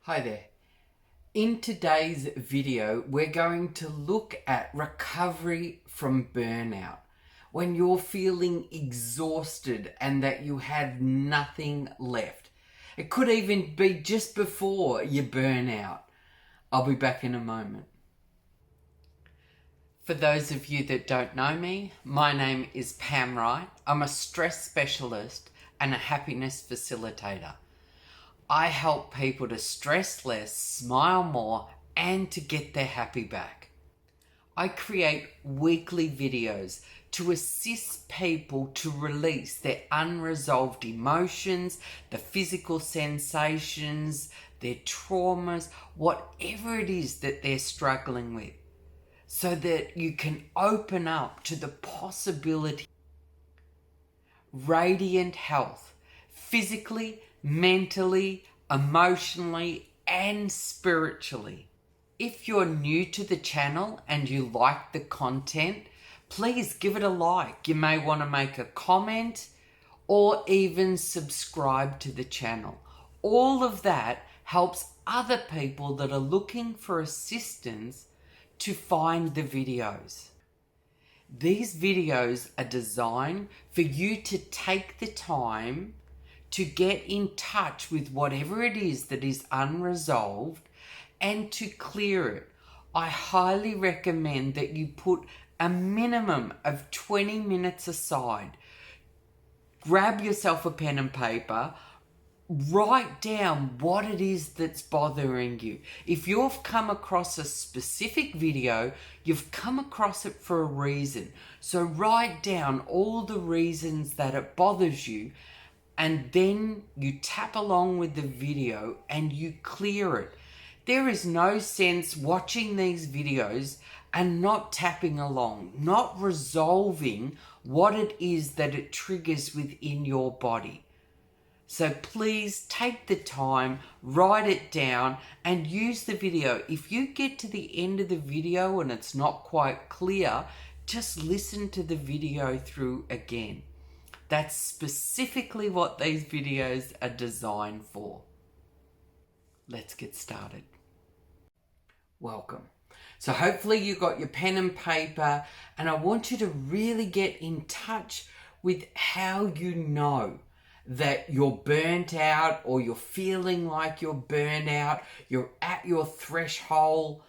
Hi there. In today's video, we're going to look at recovery from burnout. When you're feeling exhausted and that you have nothing left. It could even be just before you burn out. I'll be back in a moment. For those of you that don't know me, my name is Pam Wright. I'm a stress specialist and a happiness facilitator. I help people to stress less, smile more, and to get their happy back. I create weekly videos to assist people to release their unresolved emotions, the physical sensations, their traumas, whatever it is that they're struggling with, so that you can open up to the possibility of radiant health, physically, mentally, emotionally, and spiritually. If you're new to the channel and you like the content, please give it a like. You may want to make a comment or even subscribe to the channel. All of that helps other people that are looking for assistance to find the videos. These videos are designed for you to take the time to get in touch with whatever it is that is unresolved and to clear it. I highly recommend that you put a minimum of 20 minutes aside. Grab yourself a pen and paper. Write down what it is that's bothering you. If you've come across a specific video, you've come across it for a reason. So write down all the reasons that it bothers you, and then you tap along with the video and you clear it. There is no sense watching these videos and not tapping along, not resolving what it is that it triggers within your body. So please take the time, write it down, and use the video. If you get to the end of the video and it's not quite clear, just listen to the video through again. That's specifically what these videos are designed for. Let's get started. Welcome. So hopefully you got your pen and paper, and I want you to really get in touch with how you know that you're burnt out, or you're feeling like you're burnt out, you're at your threshold,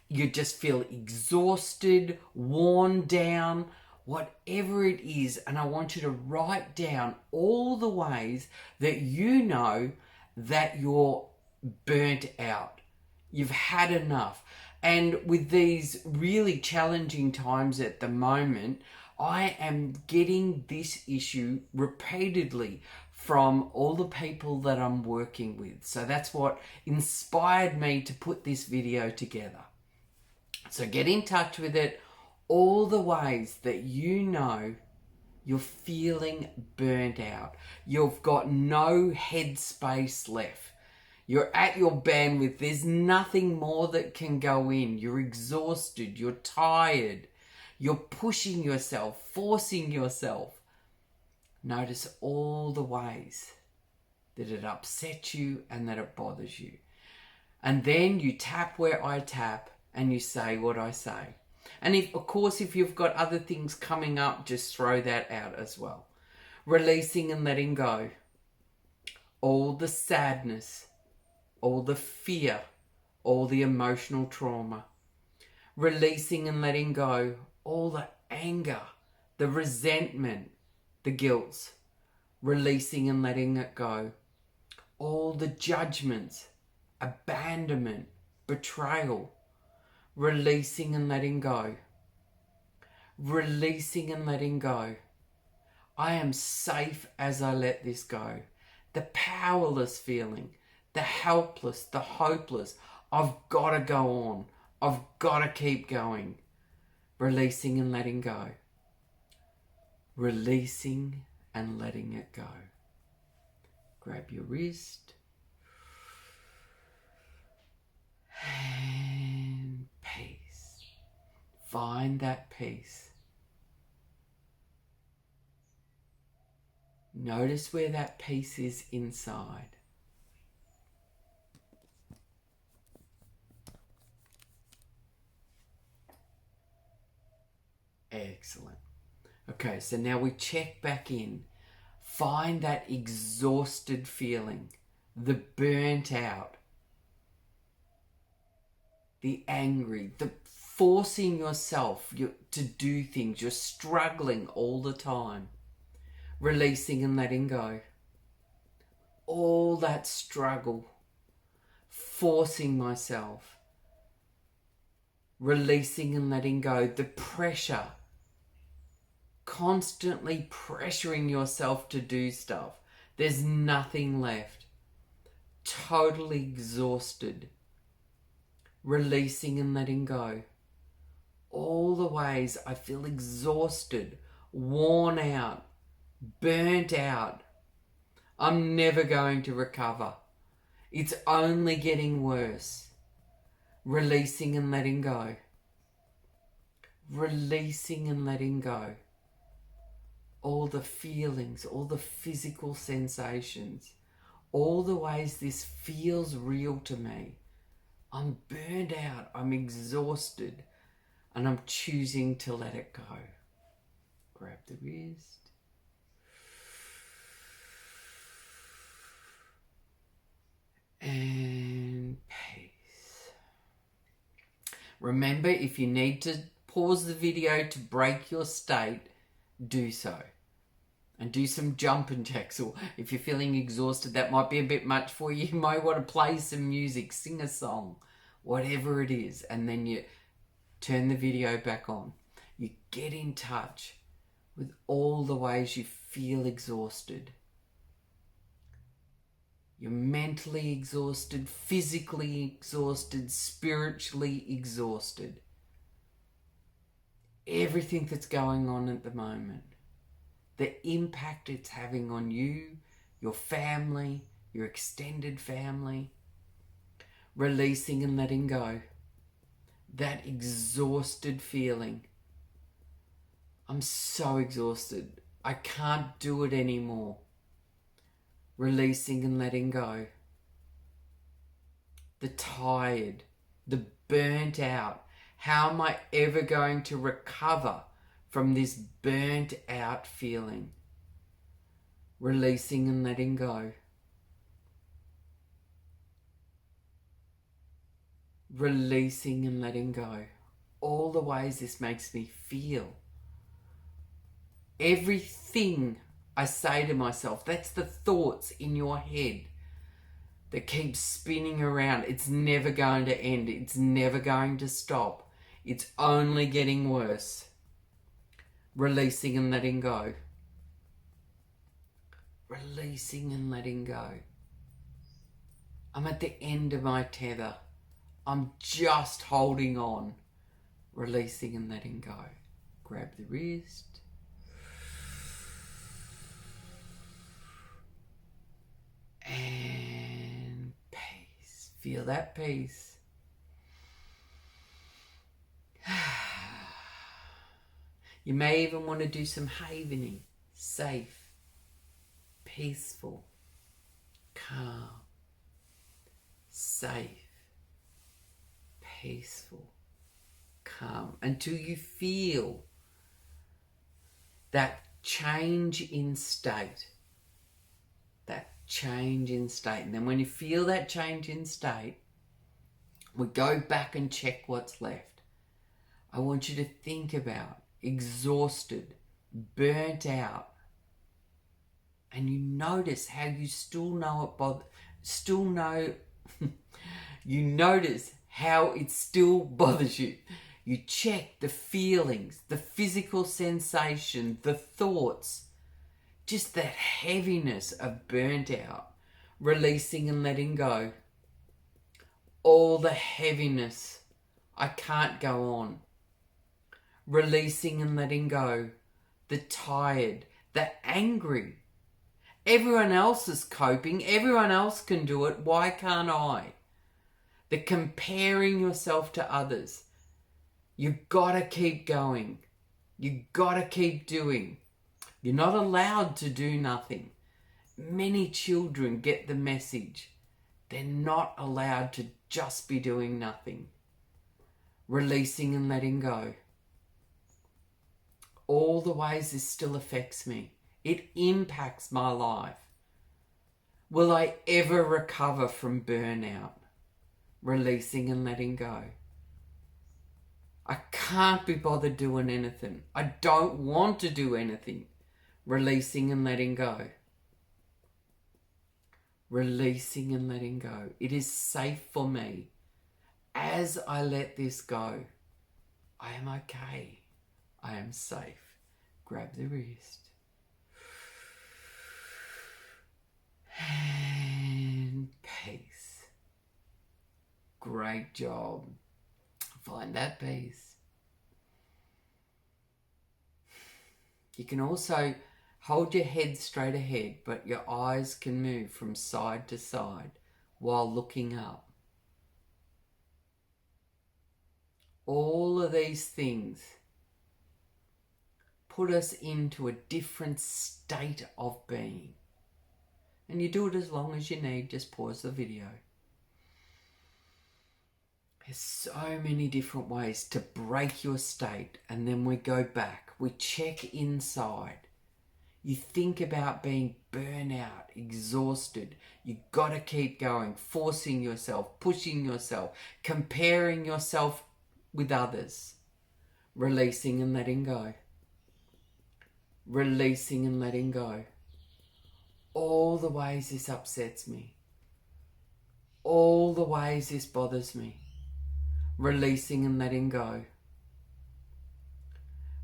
you just feel exhausted, worn down, whatever it is. And I want you to write down all the ways that you know that you're burnt out. You've had enough. And with these really challenging times at the moment, I am getting this issue repeatedly from all the people that I'm working with. So that's what inspired me to put this video together. So get in touch with it, all the ways that you know you're feeling burnt out. You've got no headspace left. You're at your bandwidth. There's nothing more that can go in. You're exhausted. You're tired. You're pushing yourself, forcing yourself. Notice all the ways that it upsets you and that it bothers you. And then you tap where I tap and you say what I say. And of course, if you've got other things coming up, just throw that out as well. Releasing and letting go. All the sadness, all the fear, all the emotional trauma. Releasing and letting go all the anger, the resentment, the guilt. Releasing and letting it go all the judgments, abandonment, betrayal. Releasing and letting go. Releasing and letting go. I am safe as I let this go. The powerless feeling, the helpless, the hopeless. I've got to go on. I've got to keep going. Releasing and letting go. Releasing and letting it go. Grab your wrist. And peace. Find that peace. Notice where that peace is inside. Excellent. Okay, so now we check back in. Find that exhausted feeling, the burnt out, the angry, the forcing yourself to do things. You're struggling all the time. Releasing and letting go. All that struggle, forcing myself. Releasing and letting go. The pressure, constantly pressuring yourself to do stuff. There's nothing left. Totally exhausted. Releasing and letting go. All the ways I feel exhausted, worn out, burnt out. I'm never going to recover. It's only getting worse. Releasing and letting go. Releasing and letting go. All the feelings, all the physical sensations, all the ways this feels real to me. I'm burned out, I'm exhausted, and I'm choosing to let it go. Grab the wrist. And peace. Remember, if you need to pause the video to break your state, do so. And do some jumping jacks, or if you're feeling exhausted, that might be a bit much for you. You might want to play some music, sing a song, whatever it is, and then you turn the video back on. You get in touch with all the ways you feel exhausted. You're mentally exhausted, physically exhausted, spiritually exhausted. Everything that's going on at the moment. The impact it's having on you, your family, your extended family. Releasing and letting go. That exhausted feeling. I'm so exhausted. I can't do it anymore. Releasing and letting go. The tired, the burnt out. How am I ever going to recover from this burnt out feeling? Releasing and letting go. Releasing and letting go. All the ways this makes me feel. Everything I say to myself, that's the thoughts in your head that keep spinning around. It's never going to end. It's never going to stop. It's only getting worse. Releasing and letting go. Releasing and letting go. I'm at the end of my tether. I'm just holding on. Releasing and letting go. Grab the wrist. And peace. Feel that peace. You may even want to do some havening. Safe, peaceful, calm, safe, peaceful, calm, until you feel that change in state. That change in state. And then when you feel that change in state, we go back and check what's left. I want you to think about exhausted, burnt out, and you notice how you still know you notice how it still bothers you. You check the feelings, the physical sensation, the thoughts, just that heaviness of burnt out, releasing and letting go. All the heaviness, I can't go on. Releasing and letting go. The tired, the angry. Everyone else is coping. Everyone else can do it. Why can't I? The comparing yourself to others. You've got to keep going. You've got to keep doing. You're not allowed to do nothing. Many children get the message. They're not allowed to just be doing nothing. Releasing and letting go. all the ways this still affects me. It impacts my life. Will I ever recover from burnout? Releasing and letting go. I can't be bothered doing anything. I don't want to do anything. Releasing and letting go. Releasing and letting go. It is safe for me. As I let this go, I am okay. I am safe. Grab the wrist. And peace. Great job. Find that peace. You can also hold your head straight ahead, but your eyes can move from side to side while looking up. All of these things put us into a different state of being. And you do it as long as you need. Just pause the video. There's so many different ways to break your state, and then we go back. We check inside. You think about being burnout, exhausted. You got to keep going, forcing yourself, pushing yourself, comparing yourself with others. Releasing and letting go. Releasing and letting go. All the ways this upsets me. All the ways this bothers me. Releasing and letting go.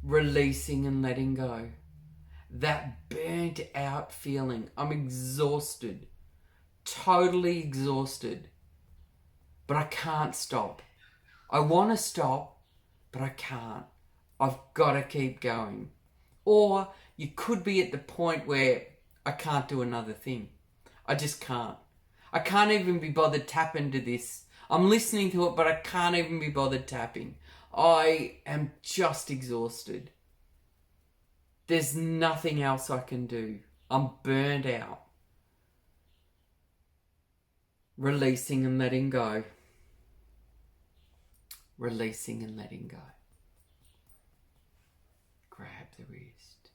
Releasing and letting go. That burnt out feeling. I'm exhausted. Totally exhausted. But I can't stop. I want to stop, but I can't. I've got to keep going. Or you could be at the point where I can't do another thing. I just can't. I can't even be bothered tapping to this. I'm listening to it, but I can't even be bothered tapping. I am just exhausted. There's nothing else I can do. I'm burned out. Releasing and letting go. Releasing and letting go. Grab the wrist.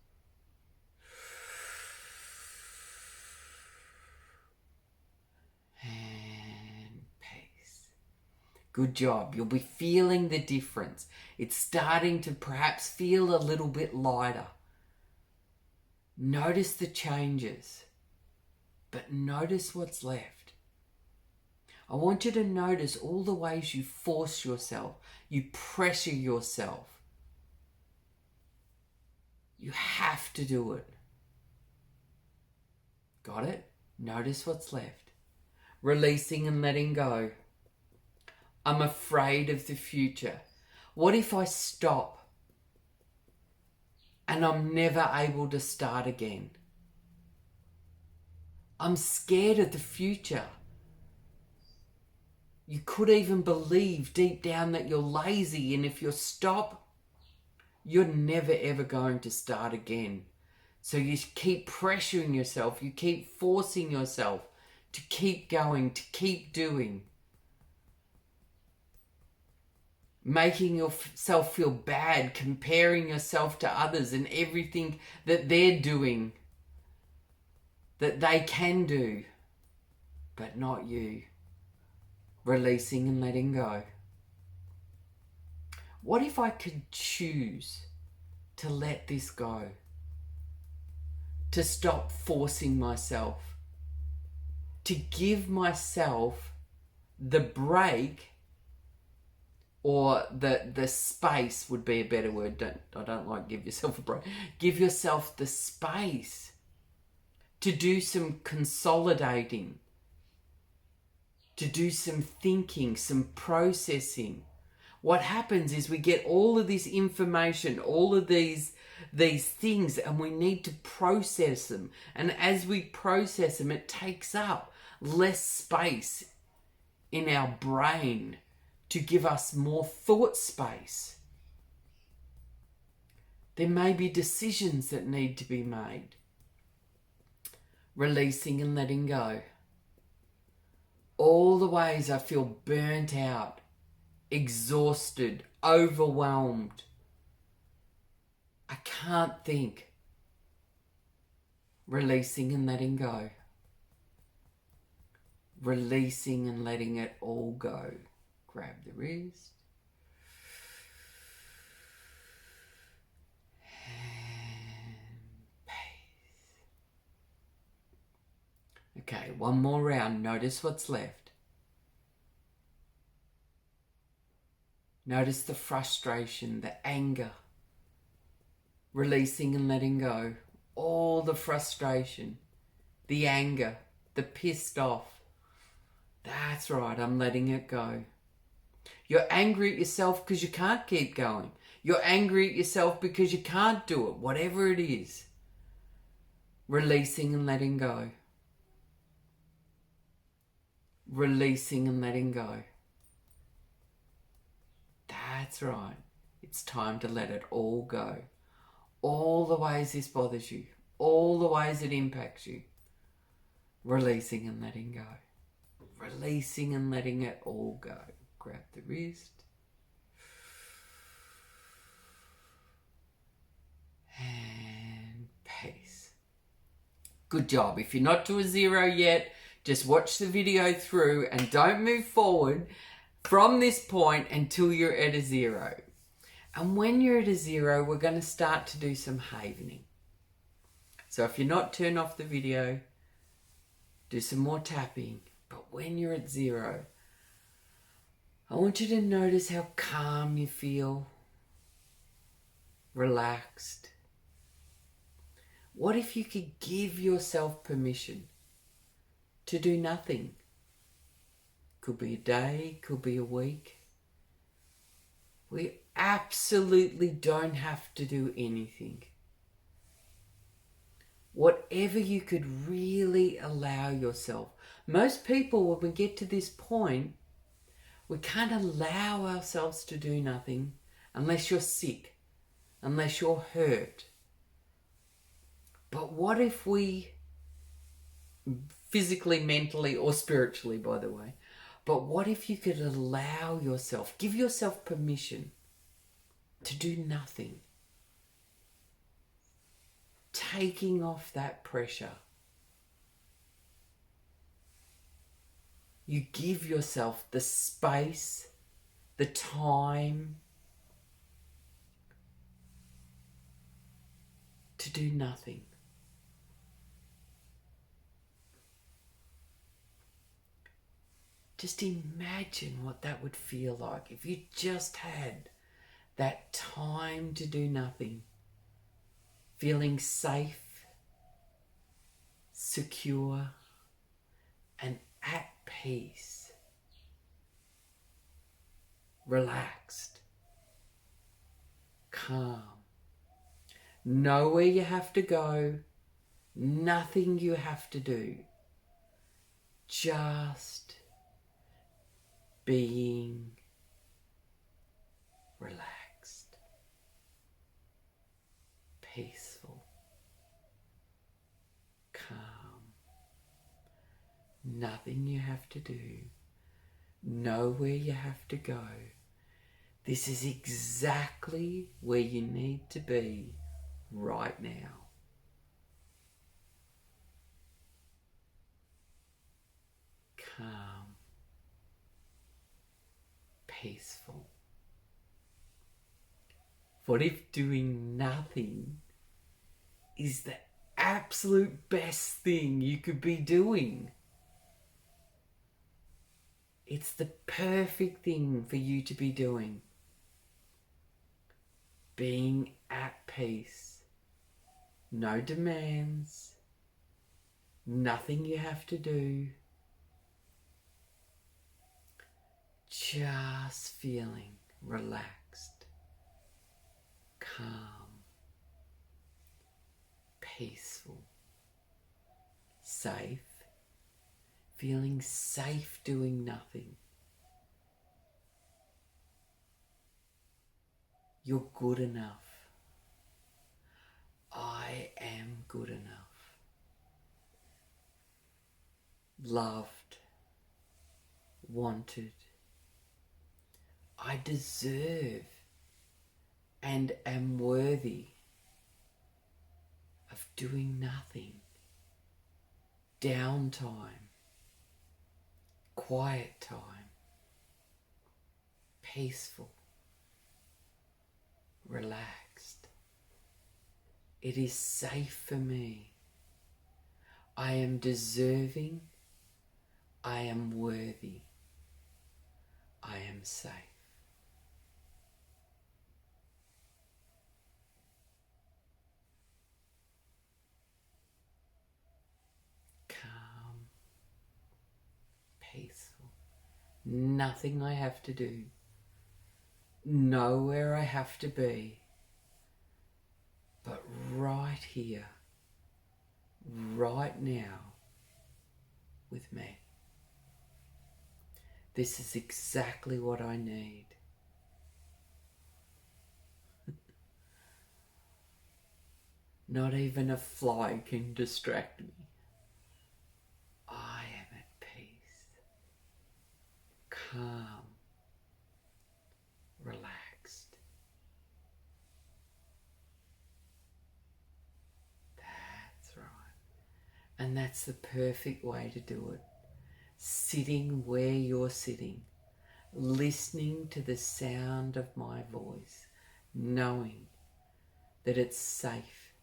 And peace. Good job. You'll be feeling the difference. It's starting to perhaps feel a little bit lighter. Notice the changes, but notice what's left. I want you to notice all the ways you force yourself, you pressure yourself. You have to do it. Got it? Notice what's left. Releasing and letting go. I'm afraid of the future. What if I stop and I'm never able to start again? I'm scared of the future. You could even believe deep down that you're lazy, and if you stop, you're never ever going to start again. So you keep pressuring yourself, you keep forcing yourself to keep going, to keep doing. Making yourself feel bad, comparing yourself to others and everything that they're doing, that they can do, but not you. Releasing and letting go. What if I could choose to let this go? To stop forcing myself? To give myself the break, or the space would be a better word. I don't like give yourself a break. Give yourself the space to do some consolidating, to do some thinking, some processing. What happens is we get all of this information, all of these things, and we need to process them. And as we process them, it takes up less space in our brain to give us more thought space. There may be decisions that need to be made. Releasing and letting go. All the ways I feel burnt out, exhausted, overwhelmed, I can't think. Releasing and letting go. Releasing and letting it all go. Grab the wrist. Okay, one more round. Notice what's left. Notice the frustration, the anger. Releasing and letting go. All the frustration, the anger, the pissed off. That's right, I'm letting it go. You're angry at yourself because you can't keep going. You're angry at yourself because you can't do it, whatever it is. Releasing and letting go. Releasing and letting go. That's right. It's time to let it all go. All the ways this bothers you. All the ways it impacts you. Releasing and letting go. Releasing and letting it all go. Grab the wrist. And peace. Good job. If you're not to a 0 yet, just watch the video through and don't move forward from this point until you're at a 0. And when you're at a 0, we're going to start to do some havening. So if you're not, turn off the video, do some more tapping. But when you're at 0, I want you to notice how calm you feel, relaxed. What if you could give yourself permission to do nothing? Could be a day, could be a week. We absolutely don't have to do anything. Whatever you could really allow yourself. Most people, when we get to this point, we can't allow ourselves to do nothing unless you're sick, unless you're hurt. But what if we, physically, mentally, or spiritually, by the way, but what if you could allow yourself, give yourself permission to do nothing? Taking off that pressure. You give yourself the space, the time to do nothing. Just imagine what that would feel like if you just had that time to do nothing. Feeling safe, secure, and at peace. Relaxed. Calm. Nowhere you have to go. Nothing you have to do. Just being relaxed, peaceful, calm. Nothing you have to do, nowhere you have to go. This is exactly where you need to be right now. Calm. Peaceful. What if doing nothing is the absolute best thing you could be doing? It's the perfect thing for you to be doing. Being at peace. No demands. Nothing you have to do. Just feeling relaxed, calm, peaceful, safe, feeling safe doing nothing. You're good enough. I am good enough. Loved, wanted. I deserve and am worthy of doing nothing, downtime, quiet time, peaceful, relaxed. It is safe for me. I am deserving. I am worthy. I am safe. Calm, peaceful. Nothing I have to do. Nowhere I have to be. But right here, right now, with me. This is exactly what I need. Not even a fly can distract me. I am at peace, calm, relaxed. That's right. And that's the perfect way to do it. Sitting where you're sitting, listening to the sound of my voice, knowing that it's safe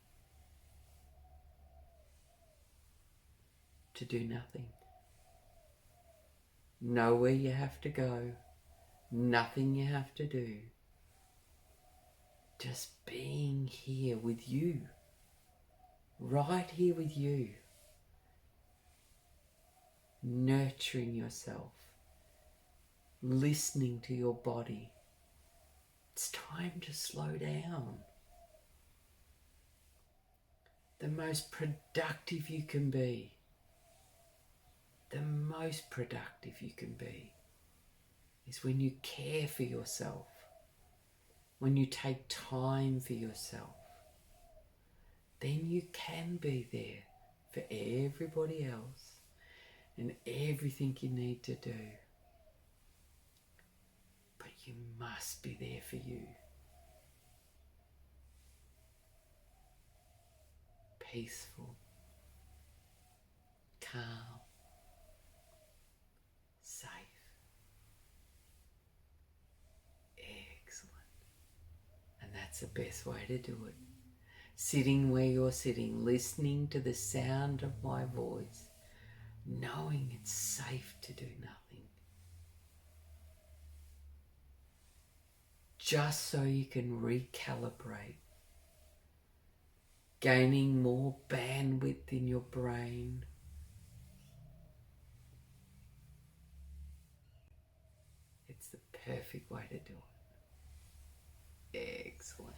to do nothing. Nowhere you have to go, nothing you have to do. Just being here with you, right here with you. Nurturing yourself, listening to your body. It's time to slow down. The most productive you can be, the most productive you can be is when you care for yourself, when you take time for yourself. Then you can be there for everybody else and everything you need to do. But you must be there for you. Peaceful, calm, safe. Excellent. And that's the best way to do it. Sitting where you're sitting, listening to the sound of my voice, knowing it's safe to do nothing. Just so you can recalibrate, gaining more bandwidth in your brain. It's the perfect way to do it. Excellent.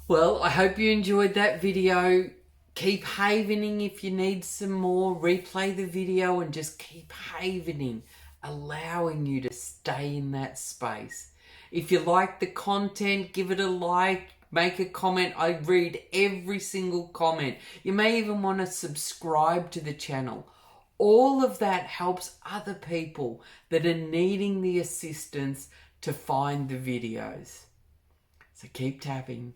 Well, I hope you enjoyed that video. Keep havening if you need some more. Replay the video and just keep havening, allowing you to stay in that space. If you like the content, give it a like, make a comment. I read every single comment. You may even want to subscribe to the channel. All of that helps other people that are needing the assistance to find the videos. So keep tapping.